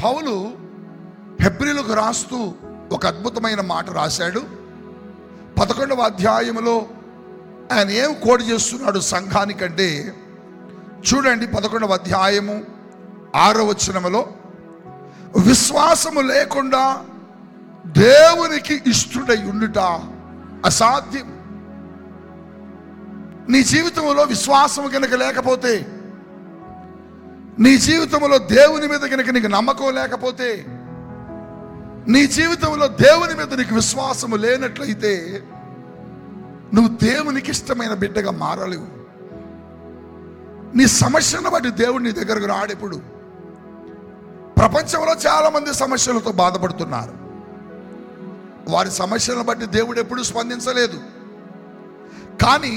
పౌలు హెబ్రీలకు రాస్తూ ఒక అద్భుతమైన మాట రాశాడు. 11వ అధ్యాయములో ఆయన ఏం కోడ్ చేస్తున్నాడు సంఘానికంటే చూడండి. 11వ అధ్యాయము 6వ వచనములో, విశ్వాసము లేకుండా దేవునికి ఇష్టుడై ఉండుట అసాధ్యం. నీ జీవితంలో విశ్వాసము కనుక లేకపోతే, నీ జీవితంలో దేవుని మీద కనుక నీకు నమ్మకం లేకపోతే, నీ జీవితంలో దేవుని మీద నీకు విశ్వాసము లేనట్లయితే నువ్వు దేవునికి ఇష్టమైన బిడ్డగా మారలేవు. నీ సమస్యను బట్టి దేవుడు నీ దగ్గరకు రాడు. ఇప్పుడు ప్రపంచంలో చాలా మంది సమస్యలతో బాధపడుతున్నారు. వారి సమస్యలను బట్టి దేవుడు ఎప్పుడు స్పందించలేదు. కానీ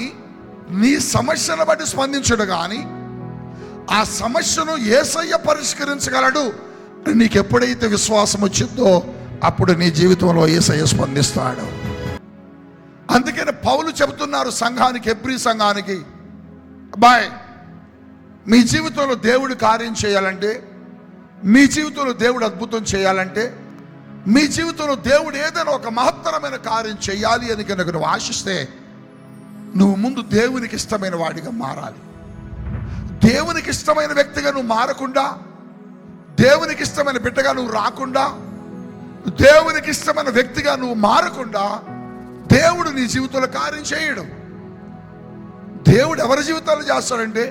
నీ సమస్యను బట్టి స్పందించడు. కానీ ఆ సమస్యను యేసయ్య పరిష్కరించగలడు. నీకు ఎప్పుడైతే విశ్వాసం వచ్చిందో అప్పుడు నీ జీవితంలో యేసయ్య స్పందిస్తాడు. అందుకని పౌలు చెబుతున్నారు సంఘానికి, హెబ్రీ సంఘానికి, అబ్బాయ్, మీ జీవితంలో దేవుడు కార్యం చేయాలంటే, మీ జీవితంలో దేవుడు అద్భుతం చేయాలంటే, మీ జీవితంలో దేవుడు ఏదైనా ఒక మహత్తరమైన కార్యం చేయాలి అని కనుక నువ్వు ఆశిస్తే నువ్వు ముందు దేవునికి ఇష్టమైన వాడిగా మారాలి. దేవునికి ఇష్టమైన వ్యక్తిగా నువ్వు మారకుండా, దేవునికి ఇష్టమైన బిడ్డగా నువ్వు రాకుండా, దేవునికి ఇష్టమైన వ్యక్తిగా నువ్వు మారకుండా దేవుడు నీ జీవితంలో కార్యం చేయడు. దేవుడు ఎవరి జీవితాల్లో చేస్తాడంటే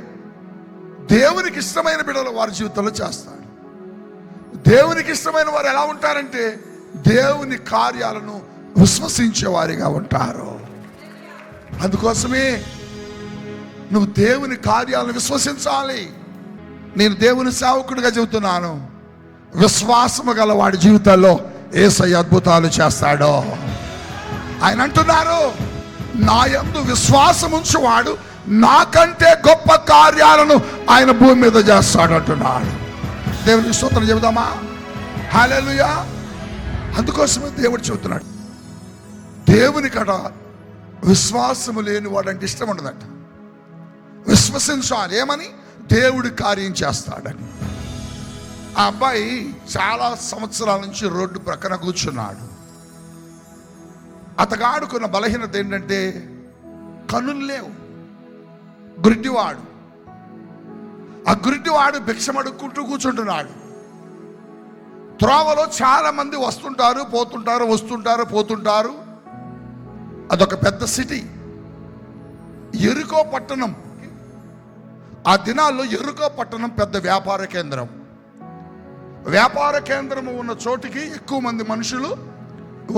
దేవునికి ఇష్టమైన బిడ్డలు వారి జీవితంలో చేస్తాడు. దేవునికి ఇష్టమైన వారు ఎలా ఉంటారంటే దేవుని కార్యాలను విశ్వసించే వారిగా ఉంటారు. అందుకోసమే నువ్వు దేవుని కార్యాలను విశ్వసించాలి. నేను దేవుని సేవకుడిగా చెబుతున్నాను, విశ్వాసము గల వాడి జీవితాల్లో యేసయ్య అద్భుతాలు చేస్తాడు. ఆయన అంటున్నారు, నా యందు విశ్వాసం ఉంచువాడు నాకంటే గొప్ప కార్యాలను ఆయన భూమి మీద చేస్తాడు అంటున్నాడు. దేవునికి స్తోత్రం చెబుదామా? హల్లెలూయా. అందుకోసమే దేవుడు చెబుతున్నాడు, దేవుని కడ విశ్వాసము లేని వాడంటే ఇష్టం ఉండదట. విశ్వసించాలి. ఏమని? దేవుడి కార్యం చేస్తాడని. ఆ అబ్బాయి చాలా సంవత్సరాల నుంచి రోడ్డు ప్రక్కన కూర్చున్నాడు. అతగాడుకున్న బలహీనత ఏంటంటే కన్నులు లేవు. గుడ్డివాడు. ఆ గుడ్డివాడు భిక్షం అడుక్కుంటూ కూర్చుంటున్నాడు. త్రోవలో చాలా మంది వస్తుంటారు, పోతుంటారు, వస్తుంటారు, పోతుంటారు. అదొక పెద్ద సిటీ, ఎరుకో పట్టణం. ఆ దినాల్లో ఎరుకో పట్టణం పెద్ద వ్యాపార కేంద్రం. వ్యాపార కేంద్రం ఉన్న చోటికి ఎక్కువ మంది మనుషులు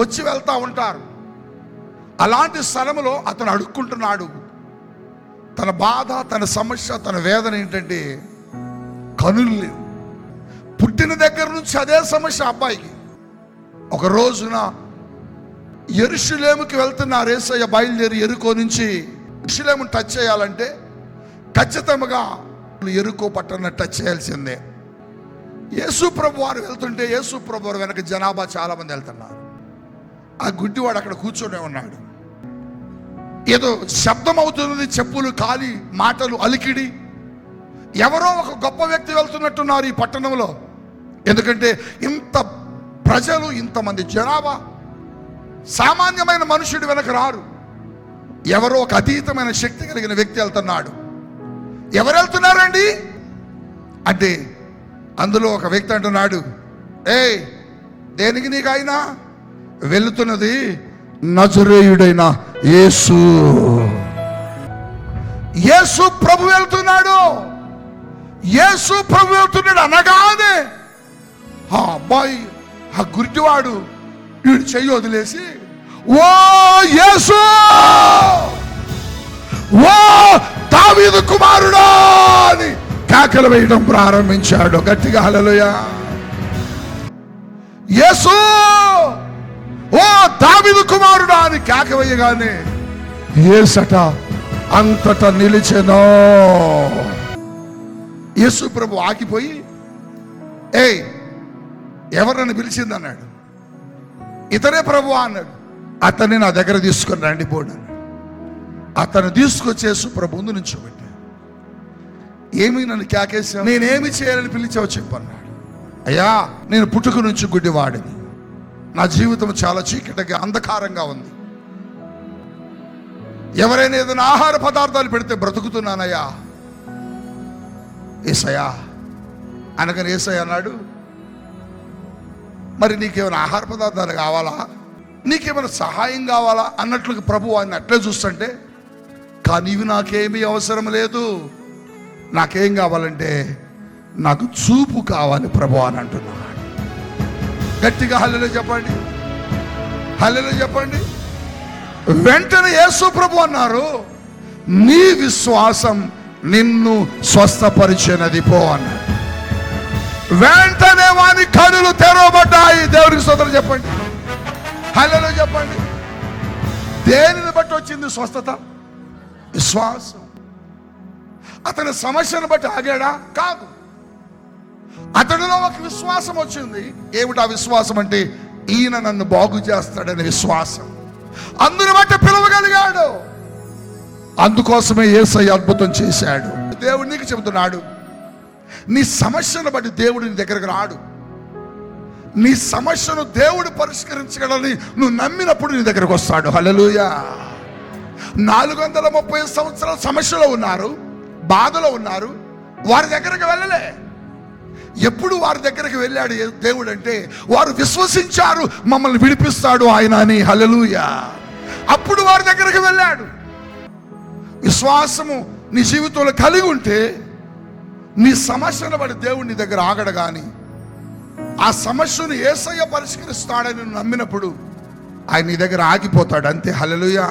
వచ్చి వెళ్తూ ఉంటారు. అలాంటి స్థలంలో అతను అడుక్కుంటున్నాడు. తన బాధ, తన సమస్య, తన వేదన ఏంటంటే కనులు లేవు. పుట్టిన దగ్గర నుంచి అదే సమస్య అబ్బాయికి. ఒక రోజున యెరూషలేముకి వెళ్తున్నారు. యేసయ్య బయలుదేరి ఎరుకో నుంచి యెరూషలేమును టచ్ చేయాలంటే ఖచ్చితంగా ఎరుకో పట్టణం టచ్ చేయాల్సిందే. యేసు ప్రభు వారు వెళ్తుంటే యేసు ప్రభు వారు వెనక జనాభా చాలా మంది వెళ్తున్నారు. ఆ గుడ్డివాడు అక్కడ కూర్చొని ఉన్నాడు. ఏదో శబ్దం అవుతున్నది, చెప్పులు కాలి, మాటలు, అలికిడి. ఎవరో ఒక గొప్ప వ్యక్తి వెళ్తున్నట్టున్నారు ఈ పట్టణంలో. ఎందుకంటే ఇంత ప్రజలు, ఇంతమంది జనాభా, సామాన్యమైన మనుషుడు వెనక రారు. ఎవరో ఒక అతీతమైన శక్తి కలిగిన వ్యక్తి వెళ్తున్నాడు. ఎవరు వెళ్తున్నారండి అంటే అందులో ఒక వ్యక్తి అంటున్నాడు, ఏయ్, దేనికి నీకు అయినా? వెళుతున్నది నజరేయుడైన యేసు. యేసు ప్రభు వెళ్తున్నాడు. యేసు ప్రభు వెళ్తున్నాడు అనగానే ఆ అబ్బాయి, ఆ గుడ్డివాడు వీడు చెయ్యి వదిలేసి, ఓ యేసు, ఓ దావీదు కుమారుడా అని కేకలు వేయడం ప్రారంభించాడు. గట్టిగా హల్లెలూయా. యేసు, ఓ దావీదు కుమారుడా అని కేక వేయగానే యేసట అంతటా నిలిచెను. యేసు ప్రభు ఆగిపోయి, ఏయ్, ఎవరని పిలిచింది అన్నాడు. ఇతరే ప్రభు అన్నాడు. అతన్ని నా దగ్గర తీసుకొని రండి పోడు అన్నాడు. అతను తీసుకొచ్చి యేసు ప్రభు ముందు నుంచోబెట్టాడు. ఏమి నన్ను కేకేసావు? నేనేమి చేయాలని పిలిచావు చెప్పన్నాడు. అయ్యా, నేను పుట్టుక నుంచి గుడ్డివాడిని, నా జీవితం చాలా చీకటిగా అంధకారంగా ఉంది, ఎవరైనా ఏదైనా ఆహార పదార్థాలు పెడితే బ్రతుకుతున్నానయ్యా యేసయ్యా అనగానే యేసయ్య అన్నాడు, మరి నీకేమైనా ఆహార పదార్థాలు కావాలా, నీకేమైనా సహాయం కావాలా అన్నట్లుగా ప్రభు ఆయన అట్లే చూస్తుంటే, కానీ ఇవి నాకేమీ అవసరం లేదు, నాకేం కావాలంటే నాకు చూపు కావాలి ప్రభు అని అంటున్నాడు. గట్టిగా హల్లెలూయా చెప్పండి, హల్లెలూయా చెప్పండి. వెంటనే యేసు ప్రభు అన్నారు, నీ విశ్వాసం నిన్ను స్వస్థపరిచినది పో అన్నాడు. వెంటనే వాని కనులు తెరవబడ్డాయి. దేవునికి స్తోత్రం చెప్పండి, హల్లెలూయా చెప్పండి. దేనిని బట్టి వచ్చింది స్వస్థత? విశ్వాసం. అతని సమస్యను బట్టి ఆగాడా? కాదు. అతడిలో ఒక విశ్వాసం వచ్చింది. ఏమిటా విశ్వాసం అంటే, ఈయన నన్ను బాగు చేస్తాడనే విశ్వాసం. అందుని బట్టి పిలవగలిగాడు. అందుకోసమే యేసయ్య అద్భుతం చేశాడు. దేవుడు నీకు చెబుతున్నాడు, నీ సమస్యను బట్టి దేవుడు నీ దగ్గరకు రాడు. నీ సమస్యను దేవుడు పరిష్కరించగలని నువ్వు నమ్మినప్పుడు నీ దగ్గరకు వస్తాడు. హల్లెలూయా. 430 సంవత్సరాల సమస్యలో ఉన్నారు, బాధలో ఉన్నారు, వారి దగ్గరకు వెళ్ళలే. ఎప్పుడు వారి దగ్గరికి వెళ్ళాడు దేవుడు అంటే, వారు విశ్వసించారు మమ్మల్ని విడిపిస్తాడు ఆయన అని. హల్లెలూయా. అప్పుడు వారి దగ్గరికి వెళ్ళాడు. విశ్వాసము నీ జీవితంలో కలిగి ఉంటే నీ సమస్యను బట్టి దేవుడు నీ దగ్గర ఆగడు. కానీ ఆ సమస్యను యేసయ్య పరిష్కరిస్తాడని నమ్మినప్పుడు ఆయన నీ దగ్గర ఆగిపోతాడు. అంతే. హల్లెలూయా.